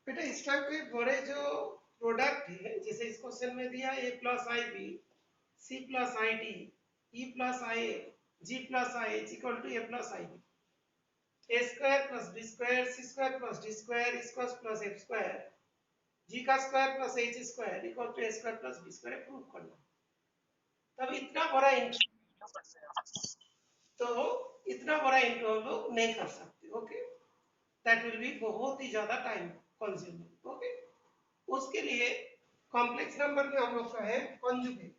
बेटा इस टाइप के बड़े जो प्रोडक्ट है, जैसे इस क्वेश्चन में दिया A plus I B C plus I D E plus I A G plus I H equal to A plus I B, A square plus B square C square plus D square square plus F square G का square plus H square equal to A square plus B square prove करना। तब इतना बड़ा तो इतना बड़ा into हम लोग नहीं कर सकते। ओके, दैट विल बी बहुत ही ज्यादा टाइम कंज्यूमिंग। ओके, उसके लिए कॉम्प्लेक्स नंबर में हम लोग का है कंजुगेट।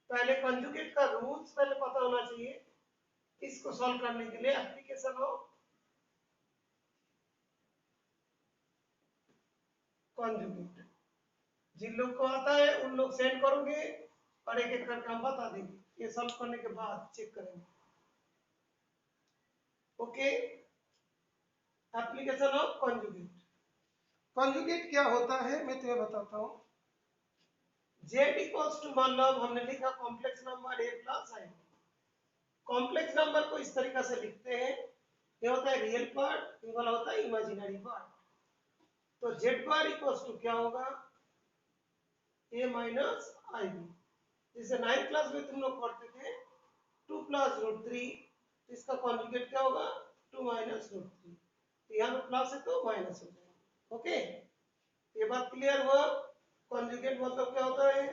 पहले कंजुगेट का रूल्स पहले पता होना चाहिए। इसको सॉल्व करने के लिए एप्लीकेशन हो कंजुगेट। जिन लोग को आता है उन लोग सेंड करोगे और एक एक करके हम बता देंगे, ये सॉल्व करने के बाद चेक करेंगे। Okay, application of conjugate. Conjugate क्या होता है मैं तुम्हें बताता हूँ। जेड इक्वल्स टू, मान लो हमने लिखा complex number A plus I. Complex number को इस तरीका से लिखते हैं, ये होता है रियल पार्ट, ये वाला होता है इमेजिनरी पार्ट। तो जेड बार इक्वल्स टू क्या होगा, ए माइनस आई बी। जैसे 9th क्लास में तुम लोग पढ़ते थे 2 प्लस रूट थ्री, इसका कॉन्जुगेट क्या होगा 2 माइनस रूट थ्री। तो यहाँ पे प्लस है तो माइनस हो जाएगा। ओके, ये बात क्लियर हुआ। कॉन्जुगेट मतलब क्या होता है,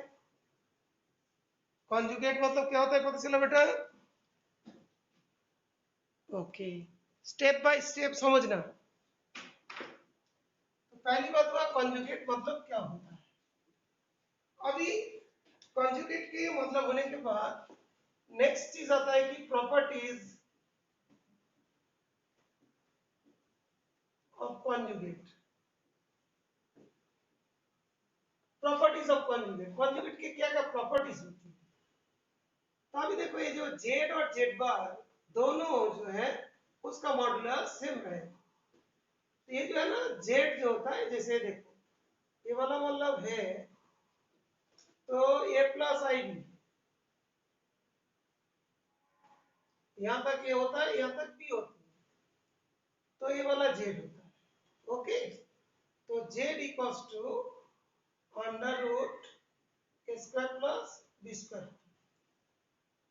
कॉन्जुगेट मतलब क्या होता है पता चला बेटा। ओके, स्टेप बाय स्टेप समझना। तो पहली बात हुआ कॉन्जुगेट मतलब क्या होता है। अभी कॉन्जुगेट के मतलब होने के बाद नेक्स्ट चीज आता है कि properties of conjugate. Properties of conjugate, conjugate की क्या क्या प्रॉपर्टीज होती है। तो अभी देखो ये जो जेड और जेड बार दोनों जो है उसका मॉडुलस सेम है। तो ये जो है ना जेड जो होता है, जैसे देखो ये वाला मतलब है तो ए प्लस आई बी, यहां तक ये होता है यहां तक बी होती है, तो ये वाला जेड होता है। ओके, तो z equals to under root a square plus B square.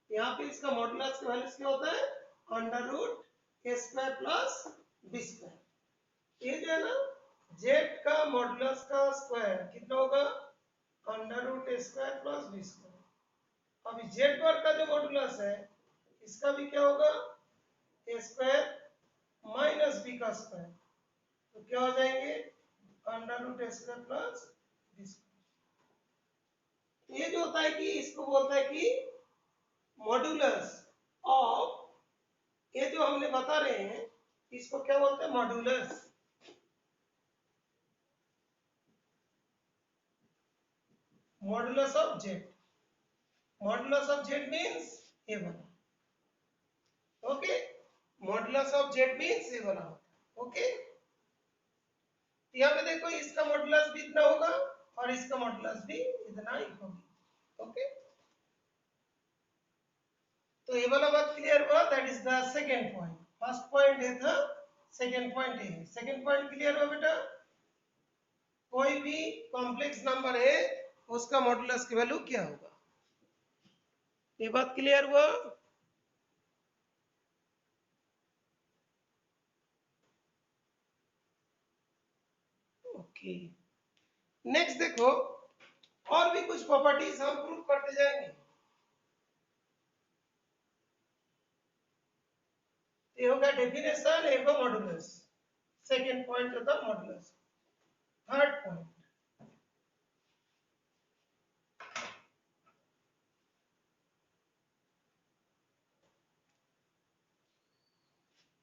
यहाँ पे इसका मॉडुलस का वैल्यू क्या होता है under root a square plus B square. ये जो है ना जेड का मॉडुलस का स्क्वायर कितना होगा under root a square plus B square. अभी जेड बार का जो मॉडुलस है इसका भी क्या होगा ए स्क्वायर माइनस बी का स्क्वायर, तो क्या हो जाएंगे under root a square plus B square. ये जो होता है कि इसको बोलता है कि मॉडुलस ऑफ, ये जो हमने बता रहे हैं इसको क्या बोलते हैं modulus. Modulus of Z, modulus of Z means ये वाला। Okay, modulus of Z means ये वाला होता है। ओके, यहाँ पे देखो इसका मॉडुलस भी इतना होगा और इसका मॉडुलस भी इतना ही होगी। ओके, तो ये वाला बात क्लियर हुआ। That is the second point. First point है था, सेकंड पॉइंट है। सेकंड पॉइंट क्लियर हुआ बेटा। कोई भी कॉम्प्लेक्स नंबर है उसका मॉडुलस की वैल्यू क्या होगा, ये बात क्लियर हुआ। ओके, नेक्स्ट देखो और भी कुछ प्रॉपर्टीज हम प्रूव करते जाएंगे। ये होगा डेफिनेशन, एक मॉडुलस। सेकंड पॉइंट होता मॉडुलस। थर्ड पॉइंट,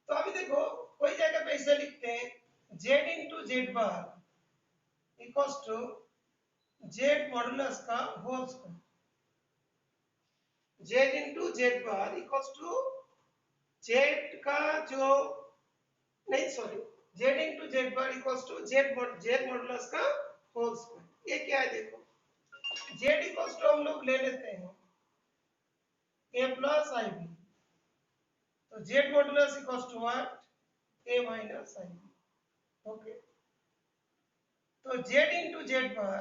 तो अभी देखो कोई जगह पे ऐसे लिखते हैं Z into Z bar equals to Z modulus का whole square. Z into Z bar equals to Z का जो, नहीं sorry, Z into Z bar equals to Z Z modulus का होल स्क्वायर। ये क्या है देखो, जेड इक्वल्स टू हम लोग ले लेते हैं ए प्लस आई बी, तो Z modulus equals to what A minus I B. Okay, तो z into Z bar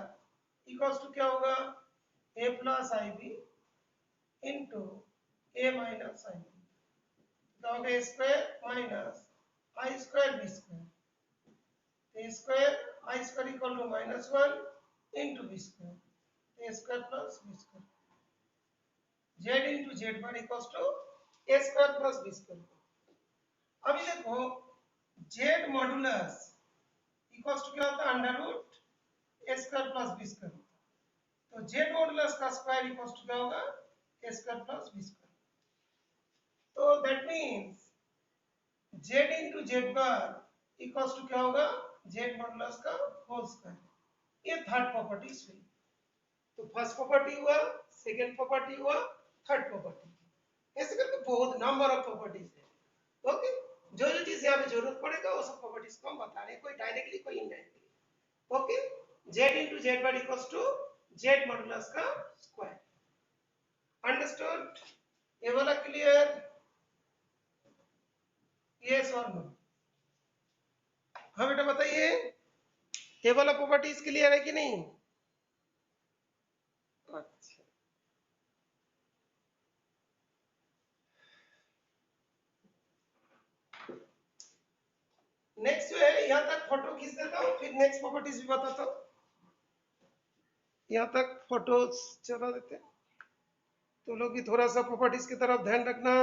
equals to क्या होगा a plus I B into A minus I B, क्या होगा ए square minus I square B square, A square I square equal to minus one into B square, A square plus B square, z into Z bar equals to A square plus B square. अभी देखो z modulus equals to क्या होता है under root a square plus B square, तो z modulus का square equals to क्या होगा ए square plus B square. तो that means z into Z bar equals to क्या होगा z मॉडुलस का होल स्क्वायर। ये थर्ड प्रॉपर्टी हुई। तो फर्स्ट प्रॉपर्टी हुआ, सेकंड प्रॉपर्टी हुआ, थर्ड प्रॉपर्टी, ऐसे करके बहुत नंबर ऑफ प्रॉपर्टीज है। ओके, जो जो चीज यहाँ पे जरूरत पड़ेगा वो सब प्रॉपर्टीज को हम बता रहे हैं, कोई डायरेक्टली कोई indirectly. Okay, z into Z bar equals to z modulus का स्क्वायर। अंडरस्टूड? ये वाला क्लियर? यस और नो? हाँ बेटा बताइए, ये वाला प्रॉपर्टीज क्लियर है कि नहीं? अच्छा, नेक्स्ट जो है यहाँ तक फोटो खींच देता हूँ, फिर नेक्स्ट प्रॉपर्टीज भी बताता हूँ। यहाँ तक फोटो चला देते हैं, तो लोग भी थोड़ा सा प्रॉपर्टीज की तरफ ध्यान रखना।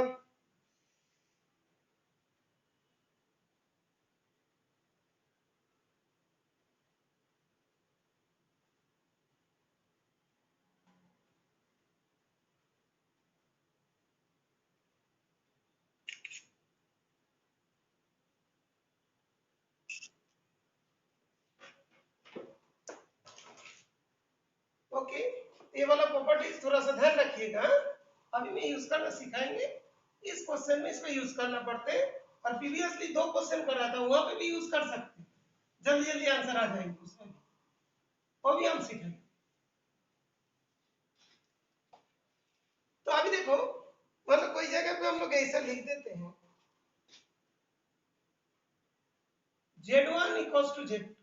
ओके, ये वाला प्रॉपर्टीज थोड़ा सा ध्यान रखिएगा। अभी मैं यूज करना सिखाएंगे, इस क्वेश्चन में इसको यूज करना पड़ते हैं, और प्रीवियसली दो क्वेश्चन कराया था वहां पे भी यूज कर सकते हैं, जल्दी जल्दी आंसर आ जाएंगे उसमें भी, वो भी हम सीखेंगे। तो अभी देखो, मतलब कोई जगह पे हम लोग ऐसा लिख देते हैं z1 equals to z2,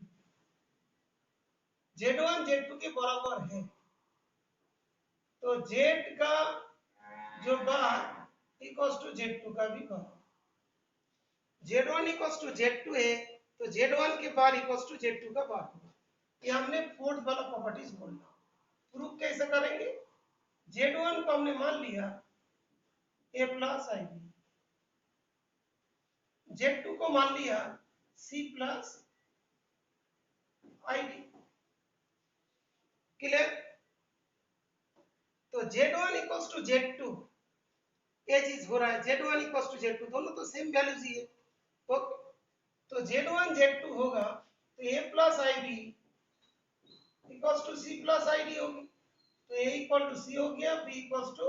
z1 z2 के बराबर है, तो z का जो बार इक्वल्स टू z2 का भी बार, z1 इक्वल्स टू z2 है तो z1 के बार इक्वल्स टू z2 का बार होगा। ये हमने फोर्थ वाला प्रॉपर्टीज बोलना। प्रूफ कैसे करेंगे? z1 को हमने मान लिया a plus I B, z2 को मान लिया c plus I D. Clear? तो z1 इक्वल्स टू z2, ये चीज हो रहा है, z1 इक्वल्स टू z2 दोनों तो सेम वैल्यूज ही है। तो z1 z2 होगा तो a plus I B equals to c plus I d होगी, तो a इक्वल टू c हो गया, b इक्वल्स टू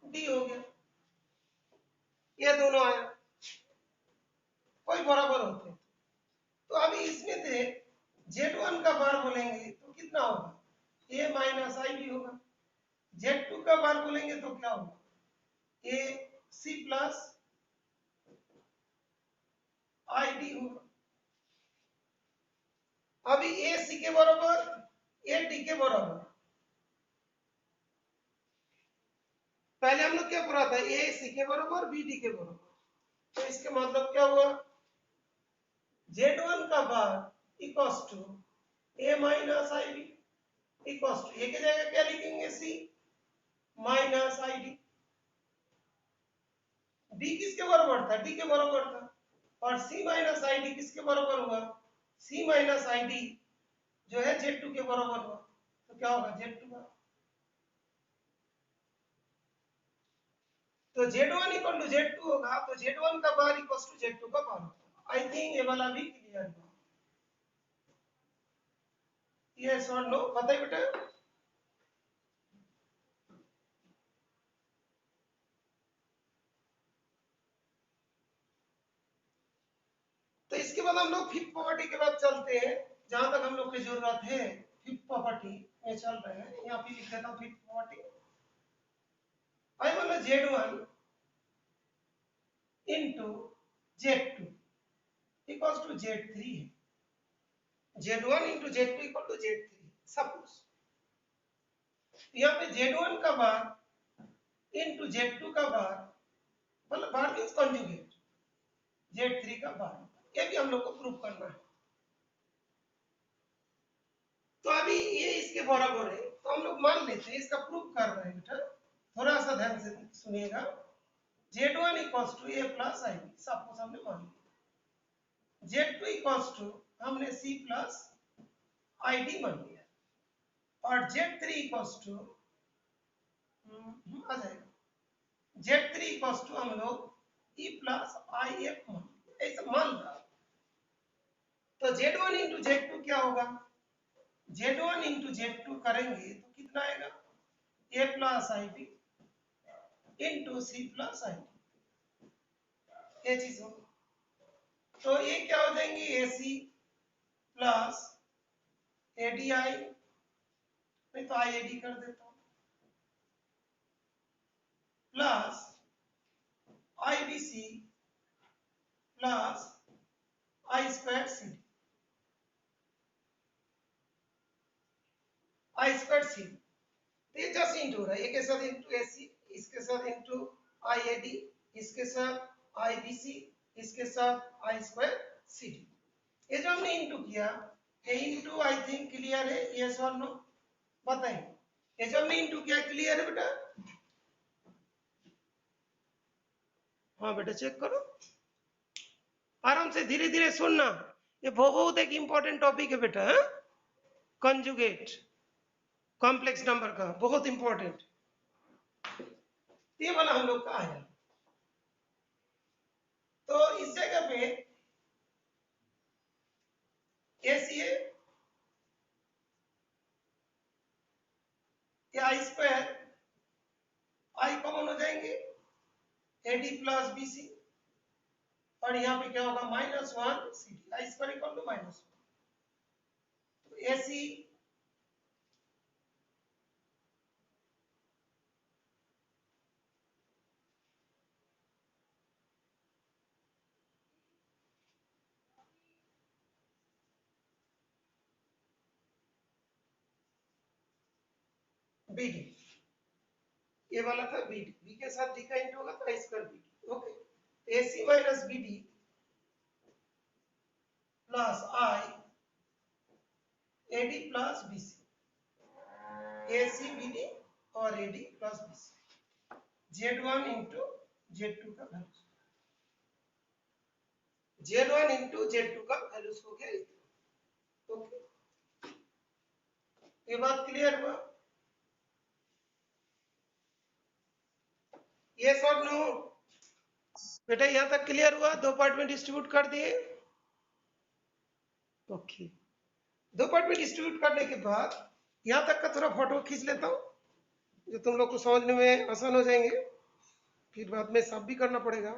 d हो गया। ये दोनों आया, कोई बराबर होते हैं। तो अभी इसमें से z1 का बार बोलेंगे तो कितना होगा, a माइनस आई बी होगा, z2 का बार बोलेंगे तो क्या होगा, a c plus I D होगा। अभी a c के बराबर a d के बराबर, पहले हम लोग क्या पढ़ा था, a c के बराबर b d के बराबर, तो इसके मतलब क्या हुआ, z1 का bar equals to a minus I B equals to a की जगह क्या लिखेंगे c minus I D, d किसके बराबर था, d के बराबर था, और c माइनस आई डी किसके बराबर हुआ, c माइनस आई डी जो है z2 के बराबर हुआ, तो क्या होगा z2 का, तो z1 इक्वल टू z2 होगा, तो z1 का बार इक्वल्स टू z2 का बार होगा। आई थिंक ये वाला भी क्लियर है। यस और नो बताइए बेटा। तो इसके बाद हम लोग फिफ्थ प्रॉपर्टी के बाद चलते हैं, जहां तक हम लोग की जरूरत है फिफ्थ प्रॉपर्टी में चल रहे हैं। यहाँ पे लिख देता हूँ फिफ्थ प्रॉपर्टी। आई वाला z1 into z2 equals to z3 है। Z1 into Z2 equal to Z3 suppose यहाँ पे Z1 का बार इंटू Z2 का बार मतलब बार मीन्स कॉन्जुगेट Z3 का बार, ये भी हम लोग को प्रूव करना है। तो अभी ये इसके बराबर है तो हम लोग मान लेते हैं इसका प्रूफ कर रहे हैं बेटा, थोड़ा सा ध्यान से सुनिएगा। Z1 equals to A plus I b suppose हमने मान लिया, Z2 इक्वल्स टू हमने C प्लस आई डी मान लिया और Z3 इक्वल्स टू आ जाएगा, Z3 इक्वल्स टू हम लोग E प्लस आई एफ मान लिया, ऐसा मान रहा। तो Z1 इंटू Z2 क्या होगा, Z1 इंटू Z2 करेंगे तो कितना आएगा, A plus I B into c plus I d, ये चीज होगा। तो ये क्या हो जाएंगे, ए C plus A D I, नहीं तो आई ए डी कर देता हूं, plus I B C plus I square C d, i square C D. तो ये जस्ट इंटू हो रहा है, ये के साथ इंटू ए सी, इसके साथ इंटू आई ए डी, इसके साथ आई बी सी, इसके साथ आई स्क्वायर सी डी। ये जो हमने इंटू किया, ये इंटू आई थिंक क्लियर है, यस और नो बताएं। ये जो हमने इंटू किया क्लियर है बेटा, हाँ बेटा चेक करो आराम से, धीरे धीरे सुनना, ये बहुत एक इंपॉर्टेंट टॉपिक है बेटा, कंजुगेट कॉम्प्लेक्स नंबर का, बहुत इंपॉर्टेंट। ये वाला हम लोग का आया, तो इस जगह पे एसीए या आई स्क्वायर, आई कॉमन हो जाएंगे, एडी प्लस बी सी, और यहाँ पे क्या होगा -1 c d, i square equal to -1, तो ए सी बी डी, ये वाला था बी डी, बी के साथ डी का इंटू होगा तो आई square b d, okay. A c minus b d plus i a d plus b c, a c b d और a d plus b c, Z1 into Z2 का value, Z1 into Z2 का values हो गया इतना, okay. ये बात clear हुआ, yes और नो बेटा, यहां तक क्लियर हुआ, दो पार्ट में डिस्ट्रीब्यूट कर दिए, ओके। दो पार्ट में डिस्ट्रीब्यूट करने के बाद यहां तक का थोड़ा फोटो खींच लेता हूं, जो तुम लोग को समझने में आसान हो जाएंगे, फिर बाद में सब भी करना पड़ेगा।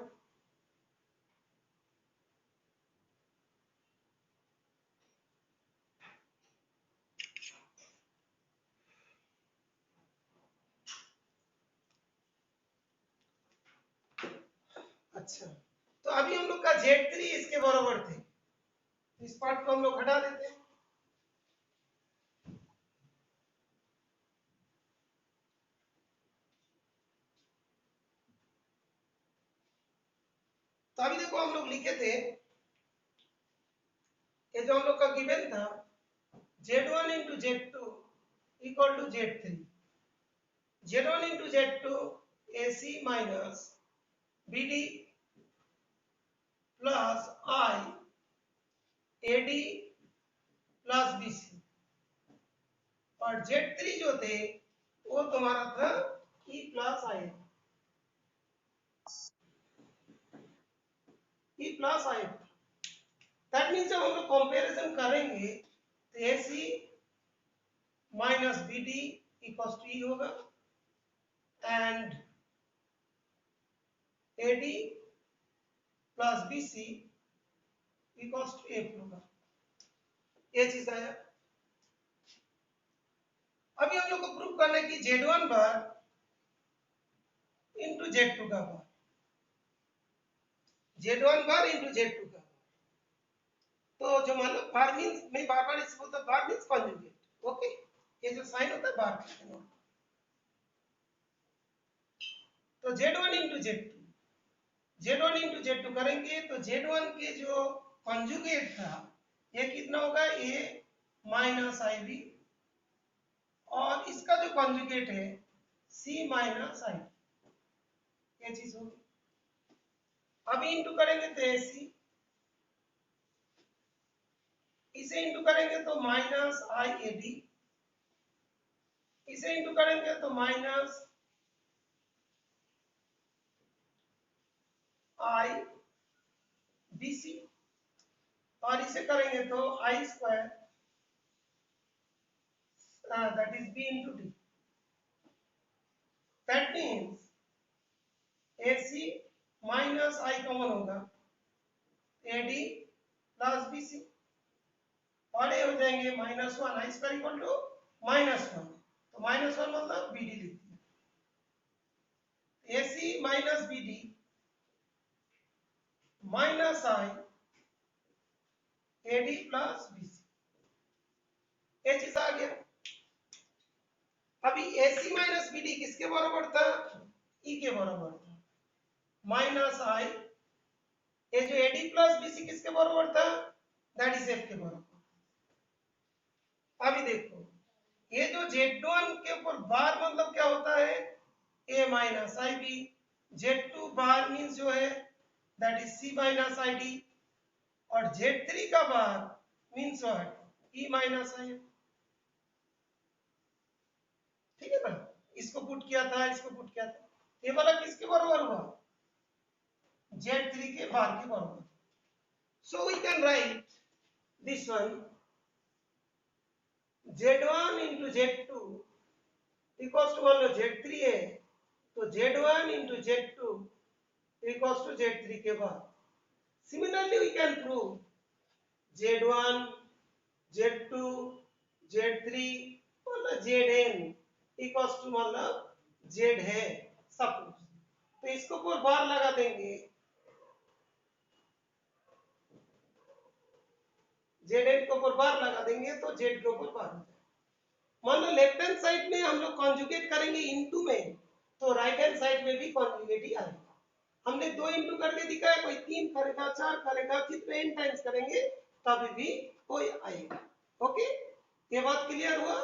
अच्छा, तो अभी हम लोग का Z3 इसके बराबर थे, इस पार्ट को हम लोग हटा देते हैं। तो अभी देखो हम लोग लिखे थे, ये जो हम लोग का गिवन था, Z1 into Z2 equal to Z3, Z1 into Z2 AC minus BD plus I AD plus BC, और Z3 जो थे वो तुम्हारा था E plus I, E plus I। That means जब हम लोग कंपैरिजन करेंगे तो AC minus BD equals to E होगा and AD plus BC equals to F होगा, ये चीज आया। अभी हम लोग को प्रूव करना है कि Z1 बार इंटू Z2 का बार, Z1 बार इंटू Z2 का बार, तो जो मतलब बार मींस मैं बार बार इसको बोलता बार मींस कॉन्जुगेट। ओके, ये जो साइन होता है बार का। तो Z1 into Z1 into Z2 करेंगे तो Z1 के जो कॉन्जुगेट था ये कितना होगा, A माइनस IB, और इसका जो कॉन्जुगेट है C माइनस IB, ये चीज होगी। अभी इंटू करेंगे तो AC, इसे इंटू करेंगे तो माइनस IAD, इसे इंटू करेंगे तो माइनस IBC, और इसे करेंगे तो I square that is B into D. That means AC minus I common होगा, AD प्लस BC, और ये हो जाएंगे minus one, i square equal to minus one, तो माइनस वन मतलब BD लिखते हैं, AC minus BD minus I AD plus BC, ये चीज आ गया। अभी AC माइनस BD किसके बराबर था, E के बराबर था, माइनस I, ये जो AD प्लस BC किसके बराबर था, दैट इज F के बराबर। अभी देखो ये जो Z1 के ऊपर बार मतलब क्या होता है, A minus IB, Z2 bar means जो है that is C minus ID, और Z3 का bar means what, E minus IF। ठीक है ना, इसको पुट किया था, इसको पुट किया था, ये वाला किसके बराबर हुआ, Z3 के बार के बराबर। So we can write this one, Z1 into Z2 equals to, मान लो Z3 है तो Z1 into Z2 equals to Z3 के बाद। Similarly we can prove Z1 Z2 Z3 मतलब Zn इक्वल्स टू मतलब Z है सपोज, तो इसको ऊपर बार लगा देंगे, Zn के ऊपर बार लगा देंगे तो Z के ऊपर बार हो जाएगा। मान लो लेफ्ट हैंड साइड में हम लोग कॉन्जुगेट करेंगे इनटू में, तो राइट हैंड साइड में भी कॉन्जुगेट ही आएगा। हमने 2 इंटू करके दिखाया, कोई 3 करेगा, 4 करेगा, कितने n टाइम्स करेंगे तभी भी कोई आएगा। ओके, ये बात क्लियर हुआ,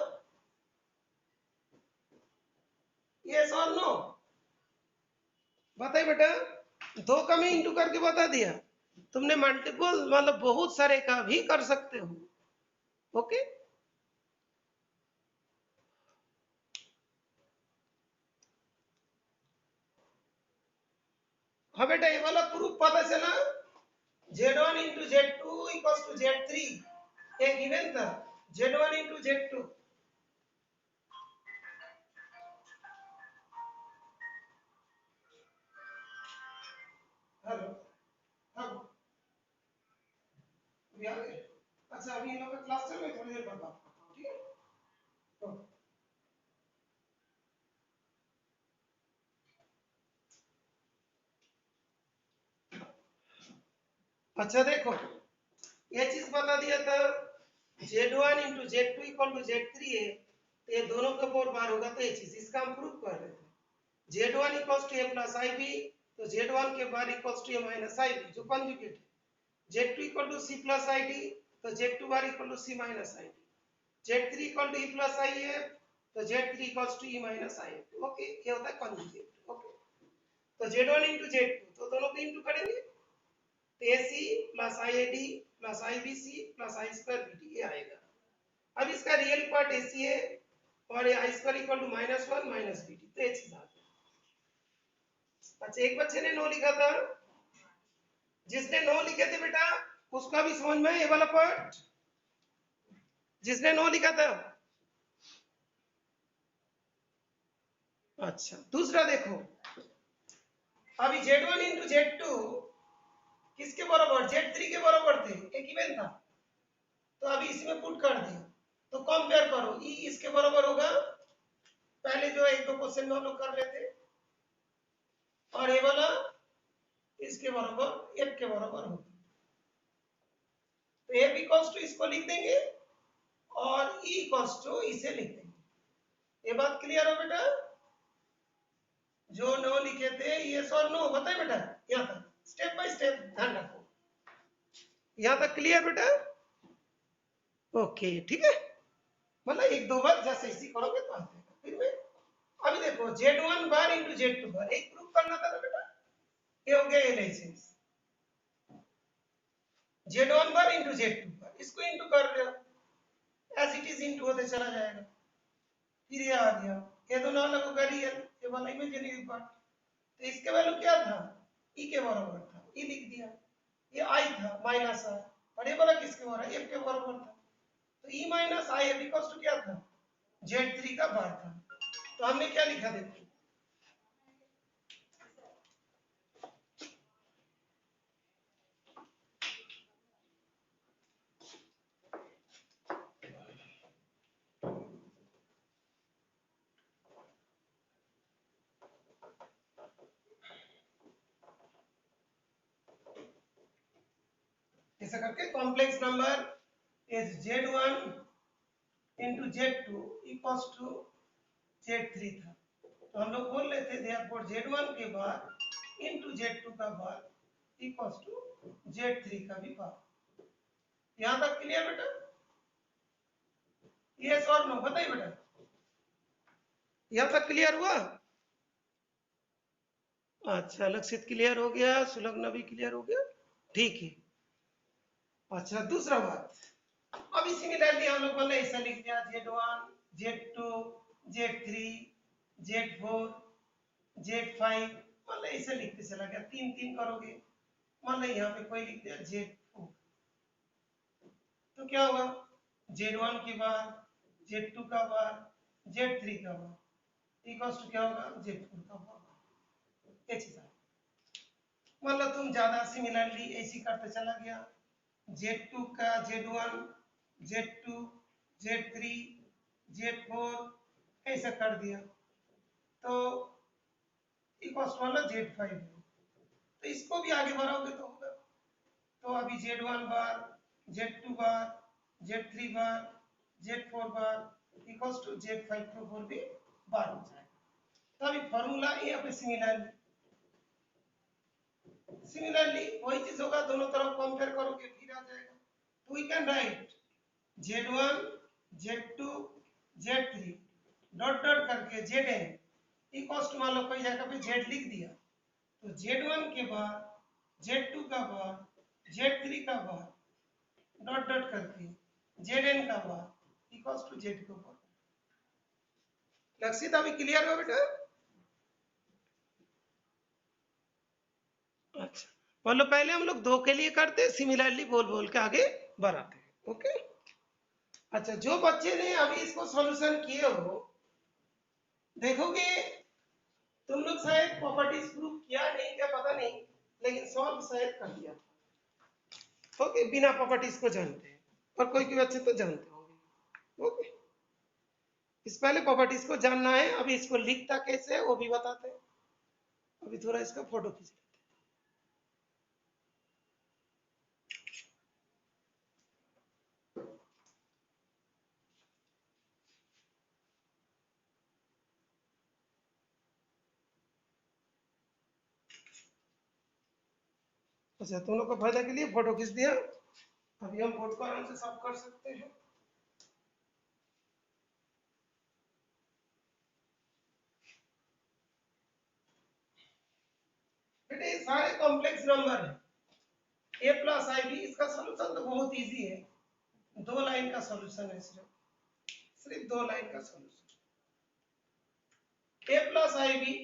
यस और नो, बताइए बेटा। 2 का मैं इंटू करके बता दिया, तुमने मल्टीपल मतलब बहुत सारे का भी कर सकते हो। ओके, हाँ बेटा, ये वाला प्रूफ पता चला, Z1 into Z2 equals to Z3, ये गिवन था, Z1 into Z2। हेलो, हाँ अभी आ गए, अच्छा अभी इन लोगों का क्लास चल रहा है, थोड़ी देर बाद बात करता हूँ, ठीक है। तो अच्छा देखो, ये चीज बता दिया था, Z1 into Z2 equal to Z3 है, तो ये दोनों का ऊपर बार होगा, तो ये चीज इसका हम प्रूफ कर रहे थे। Z1 equals to A plus IB, तो Z1 के bar equals to A minus IB जो कॉन्जुगेट है। Z2 equal to C plus ID, तो Z2 bar equal to C minus ID। Z3 equal to E plus IF, तो Z3 equals to E minus IF। Okay, ये होता है conjugate. Okay, तो Z1 into Z2, तो दोनों को into करेंगे, AC plus IAD plus IBC plus I square BD ये आएगा। अब इसका रियल पार्ट AC है और ये I square equal to minus one minus BD, तो ये चीज आ गया। अच्छा, एक बच्चे ने नो लिखा था, जिसने नो लिखे थे बेटा उसका भी समझ में ये वाला पार्ट, जिसने नो लिखा था। अच्छा, दूसरा देखो, अभी Z1 into Z2 किसके बराबर, Z3 के बराबर थे, एक इवेंट था, तो अभी इसमें पुट कर दिया, तो कंपेयर करो, E इसके बराबर होगा, पहले जो एक दो क्वेश्चन में हम लोग कर रहे थे, और ये वाला इसके बराबर F के बराबर होगा, तो ए इक्वल्स टू इसको लिख देंगे और ई इक्वल्स टू इसे लिख देंगे। ये बात क्लियर हो बेटा? जो नो लिखे थे यस और नो बताए बेटा, यहाँ तक स्टेप बाय स्टेप ध्यान रखो। यहाँ तक क्लियर बेटा? ओके ठीक है, मतलब एक दो बार जैसे इसी करोगे तो आ जाएगा। फिर में अभी देखो Z1 बार इंटू Z2 बार एक प्रूफ करना था ना बेटा, ये हो गया analysis. Z1 bar into Z2 बार, इसको इंटू कर रहे हो एज इट इज इंटू होते चला जाएगा। फिर ये आ गया, ये दोनों अलग होगा रियल, ये वाला इमेजिनरी पार्ट। तो इसके वैल्यू क्या था, ई के बराबर था, ई लिख दिया। ये आई था माइनस आई, और ये वाला किसके बराबर, एफ के बराबर था। तो E minus I F equals to क्या था, Z3 का बार था। तो हमने क्या लिखा देखो, ऐसा करके complex number is Z1 into Z2 equals to Z3 था। तो हम लोग बोल रहे थे देयरफॉर Z1 के बाद इंटू Z2 का बाद इक्वल्स टू Z3 का भी बाद। यहां तक क्लियर बेटा? यस और नो बताइए बेटा, यहां तक क्लियर हुआ? अच्छा लक्षित क्लियर हो गया, सुलग्न भी क्लियर हो गया, ठीक है। अच्छा दूसरा बात, अभी सिमिलरली हम लोगों ने ऐसा लिख दिया Z1 Z2 Z3 Z4 Z5, मतलब ऐसे लिखते चला गया, तीन तीन करोगे, मान लो यहाँ पे कोई लिख दिया Z4, तो क्या होगा Z1 के बाद Z2 का बाद Z3 का बाद इक्वल्स टू क्या होगा Z4 का बाद। ऐसे मतलब तुम ज्यादा सिमिलरली ऐसी करते चला गया, Z2 का Z1 Z2 Z3 Z4 ऐसा कर दिया, तो इक्वल्स टू मतलब Z5 है। तो इसको भी आगे बढ़ाओगे तो होगा। तो अभी Z1 bar Z2 bar Z3 bar Z4 bar equals to Z5 को 4 भी बार हो जाएगा। तो अभी फॉर्मूला यहाँ पे सिमिलरली वही चीज होगा, दोनों तरफ कंपेयर करोगे फिर आ जाएगा। तो we can write Z1 Z2 Z3 dot dot करके Zn इक्वल्स टू मान लो कोई जगह पे Z लिख दिया, तो Z1 के बाद Z2 का बाद Z3 का बाद डॉट डॉट करके Zn का बाद इक्वल्स टू Z के ऊपर। लक्षित अभी क्लियर हो बेटा? अच्छा बोलो, पहले हम लोग दो के लिए करते, सिमिलरली बोल बोल के आगे बढ़ाते हैं। ओके अच्छा, जो बच्चे ने अभी इसको सॉल्यूशन किए हो, देखोगे तुम लोग शायद प्रॉपर्टीज प्रूव किया नहीं क्या पता नहीं, लेकिन सॉल्व शायद कर दिया। ओके बिना प्रॉपर्टीज को जानते हैं, और कोई कोई बच्चे तो जानते होंगे। ओके इस पहले प्रॉपर्टीज को जानना है, अभी इसको लिखता कैसे है वो भी बताते हैं। अभी थोड़ा इसका फोटो खींच लेते हैं। अच्छा तुम लोग को फायदा के लिए फोटो खींच दिया, अभी हम बोर्ड को आराम से साफ कर सकते हैं। बेटे ये सारे कॉम्प्लेक्स नंबर है, a प्लस आई बी, इसका सॉल्यूशन तो बहुत इजी है, दो लाइन का सॉल्यूशन है, सिर्फ दो लाइन का solution. a plus I b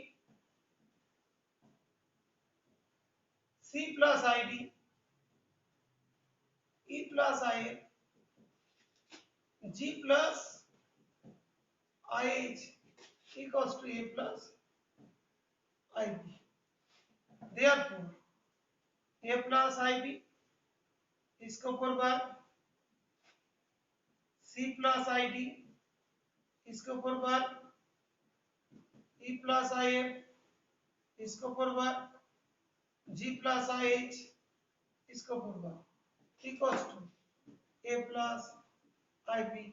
c plus I d e plus i g plus I H equals to a plus I b. Therefore a plus I b इसके ऊपर bar c plus आई d इसके ऊपर bar e plus आई f इसके ऊपर bar g plus आई h इसके ऊपर bar equals to plus I b.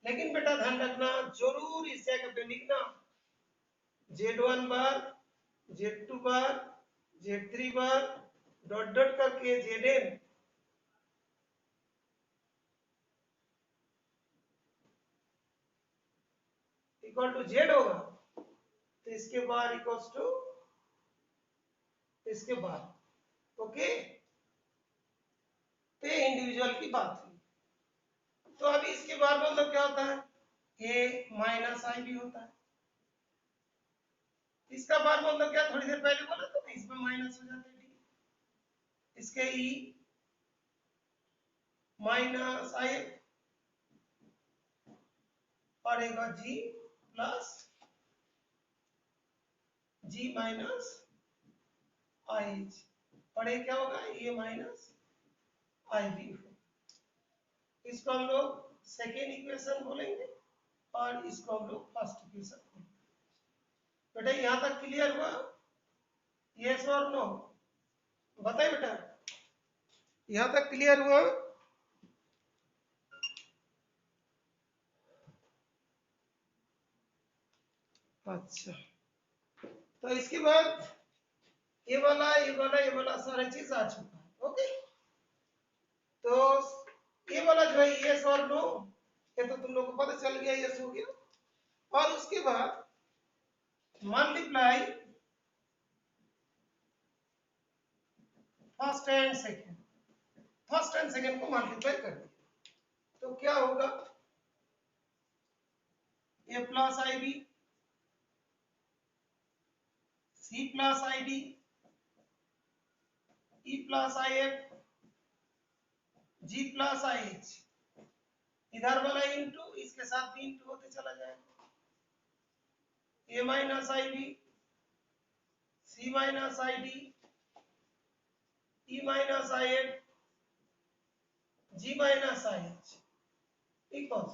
लेकिन बेटा ध्यान रखना, जरूर इस जगह पे लिखना Z1 बार, Z2 बार, Z3 बार, डॉट डॉट करके Zn इक्वल टू Z होगा, तो इसके बाद इक्वल्स टू इसके बाद। ओके, तो ये इंडिविजुअल की बात हुई। तो अभी इसके बाद मतलब क्या होता है, ए माइनस आई भी होता है। इसका बार मतलब क्या, थोड़ी देर पहले बोला था ना, इसमें माइनस हो जाता है डी, इसके ई माइनस आई पड़ेगा जी प्लस जी माइनस आई पड़े, क्या होगा ए माइनस आई बी। इसको हम लोग सेकेंड इक्वेशन बोलेंगे और इसको हम लोग फर्स्ट इक्वेशन बोलेंगे। बेटा यहां तक क्लियर हुआ, यस और नो, बताइए बेटा यहां तक क्लियर हुआ। अच्छा, तो इसके बाद ये वाला ये वाला ये वाला सारा चीज आ चुका है। ओके, तो ये वाला जो है यस और नो, ये तो तुम लोग को पता चल गया, यस हो गया। और उसके बाद multiply first and second, first and second को मल्टीप्लाई कर दिया तो क्या होगा, A plus I B, C plus I D, E plus I F, G plus I H. इधर वाला इंटू इसके साथ भी इंटू होते चला जाएगा, A minus I B, C minus I D, E minus I F, G minus I H equals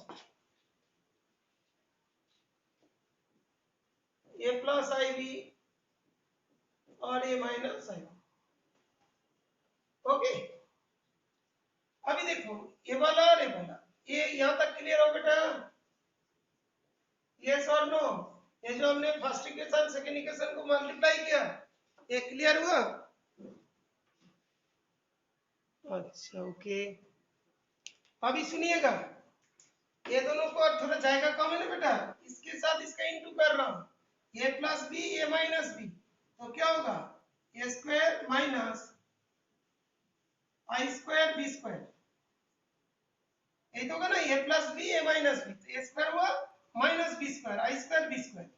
A plus I B और A minus I B. Okay, अभी देखो ये वाला और ये वाला, ये यहां तक क्लियर हो बेटा, यस और नो। ये जो हमने फर्स्ट इक्वेशन सेकंड इक्वेशन को मल्टीप्लाई किया, ये क्लियर हुआ। अच्छा ओके, अभी सुनिएगा, ये दोनों को थोड़ा जाएगा कम है ना बेटा, इसके साथ इसका इंटू कर रहा हूं, A plus B A minus B, तो क्या होगा ए square minus I square B square, ये तो होगा ना, A plus B A minus B, तो ए स्क्वायर हुआ minus B square I square B square,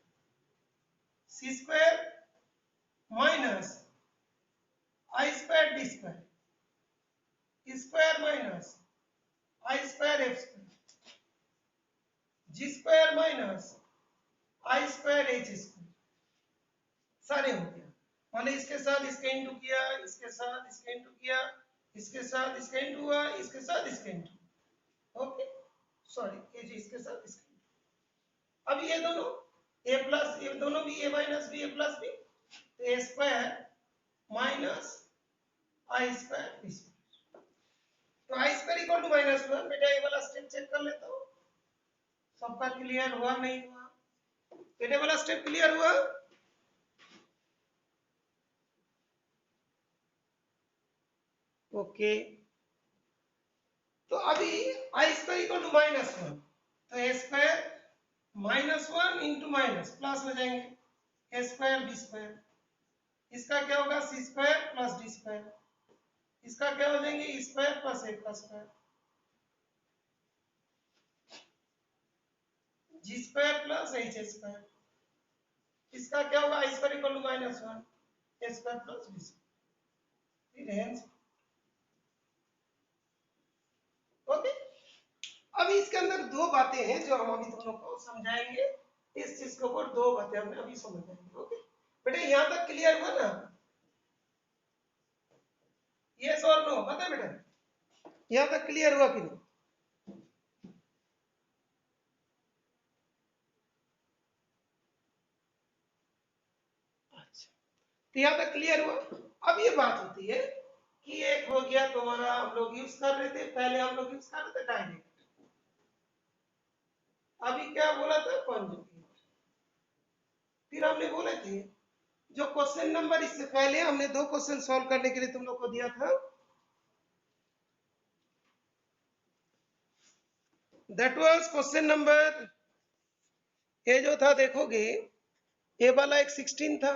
C square minus I square D square, square minus I square F square, G square minus I square H square, सारे हो गया। मैंने इसके साथ इसका into किया, इसके साथ इसका इंटू किया, इसके साथ इसका इंटू हुआ, इसके साथ इसका इंटू। ओके, सॉरी ये जी इसके साथ इसका इंटू। अब ये दोनों ए प्लस, ये दोनों भी A minus B A plus B, तो A square minus I square B square, तो आई square equal to minus one. बेटा ये वाला स्टेप चेक कर लेता हूं, सबका क्लियर हुआ नहीं हुआ, बेटे वाला स्टेप क्लियर हुआ। ओके, तो अभी I square equal to minus one, तो A square minus one into minus plus हो जाएंगे, ए स्क्वायर बी स्क्वायर, इसका क्या होगा C square plus D square, इसका क्या हो जाएंगे ई स्क्वायर प्लस ए का square, G square plus H square, इसका क्या होगा I square equal to minus one A square plus B square. Okay, अभी इसके अंदर दो बातें हैं जो हम अभी तुम लोग को समझाएंगे, इस चीज के ऊपर दो बातें हमने अभी समझाएंगे। ओके बेटा यहां तक क्लियर हुआ ना, यस और नो, बता बेटा यहां तक क्लियर हुआ कि नहीं। अच्छा, तो यहां तक क्लियर हुआ। अब ये बात होती है कि एक हो गया तुम्हारा, हम लोग यूज कर रहे थे पहले, हम लोग यूज कर रहे थे डायरेक्ट, अभी क्या बोला था, कॉन्जुगेट। फिर हमने बोले थे जो क्वेश्चन नंबर इससे पहले हमने 2 क्वेश्चन सॉल्व करने के लिए तुम लोग को दिया था, दैट वाज क्वेश्चन नंबर, ये जो था देखोगे, ये वाला एक 16 था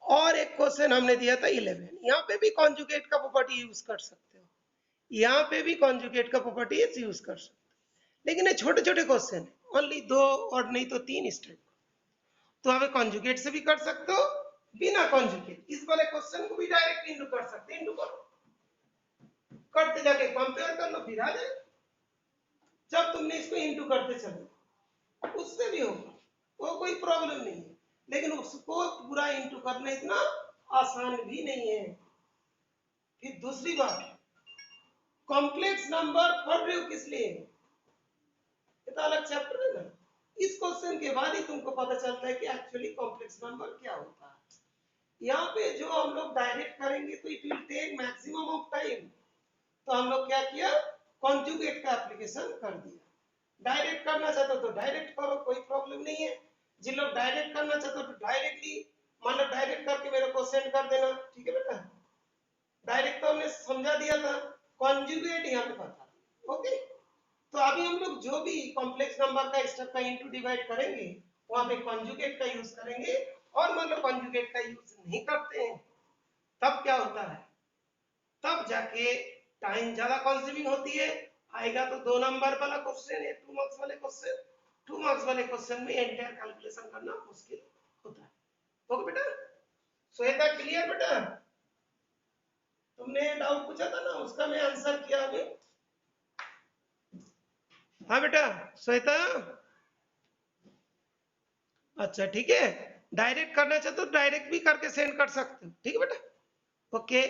और एक क्वेश्चन हमने दिया था 11। यहाँ पे भी कॉन्जुगेट का प्रॉपर्टी यूज कर सकते हो, यहाँ पे भी कॉन्जुगेट का प्रॉपर्टी यूज कर सकते हो, लेकिन ये छोटे छोटे क्वेश्चन है, ओनली 2 और नहीं तो 3 इस टाइप। तो हमें कॉन्जुगेट से भी कर सकते हो, बिना कॉन्जुगेट इस वाले क्वेश्चन को भी डायरेक्ट इंटू कर सकते हैं, इंटू करो, करते जाके कंपेयर कर लो, फिर आ जाए। जब तुमने इसको इंटू करते चलो उससे भी होगा, वो कोई प्रॉब्लम नहीं है, लेकिन उसको पूरा इंटू करना इतना आसान भी नहीं है। फिर दूसरी बात, कॉम्प्लेक्स नंबर पढ़ रहे हो किस लिए, ये तो अलग चैप्टर है ना, इस क्वेश्चन के बाद ही तुमको पता चलता है कि एक्चुअली कॉम्प्लेक्स नंबर क्या होता है। यहाँ पे जो हम लोग डायरेक्ट करेंगे तो it will take maximum of time, तो हम लोग क्या किया, कॉन्जुगेट का एप्लीकेशन कर दिया। डायरेक्ट करना चाहते हो तो डायरेक्ट करो, कोई प्रॉब्लम नहीं है। जिन लोग डायरेक्ट करना चाहते हो तो डायरेक्टली, मतलब डायरेक्ट करके मेरे को सेंड कर देना, ठीक है बेटा। डायरेक्ट तो हमने समझा दिया था, कॉन्जुगेट यहाँ पे बता, ओके। तो अभी हम लोग जो भी कॉम्प्लेक्स नंबर का स्टेप का इनटू डिवाइड करेंगे वहां पे कॉन्जुगेट का यूज करेंगे, और मतलब कॉन्जुगेट का यूज नहीं करते हैं तब क्या होता है, तब जाके टाइम ज्यादा कंज्यूमिंग होती है। आएगा तो 2 नंबर वाला क्वेश्चन है, 2 मार्क्स वाले क्वेश्चन, 2 मार्क्स वाले क्वेश्चन में एंटायर कैलकुलेशन करना मुश्किल होता है। ओके बेटा, श्वेता क्लियर बेटा, तुमने डाउट पूछा था ना, उसका मैं आंसर किया अभी। हाँ बेटा श्वेता, अच्छा ठीक है, डायरेक्ट करना चाहते तो डायरेक्ट भी करके सेंड कर सकते हो, ठीक है बेटा, ओके।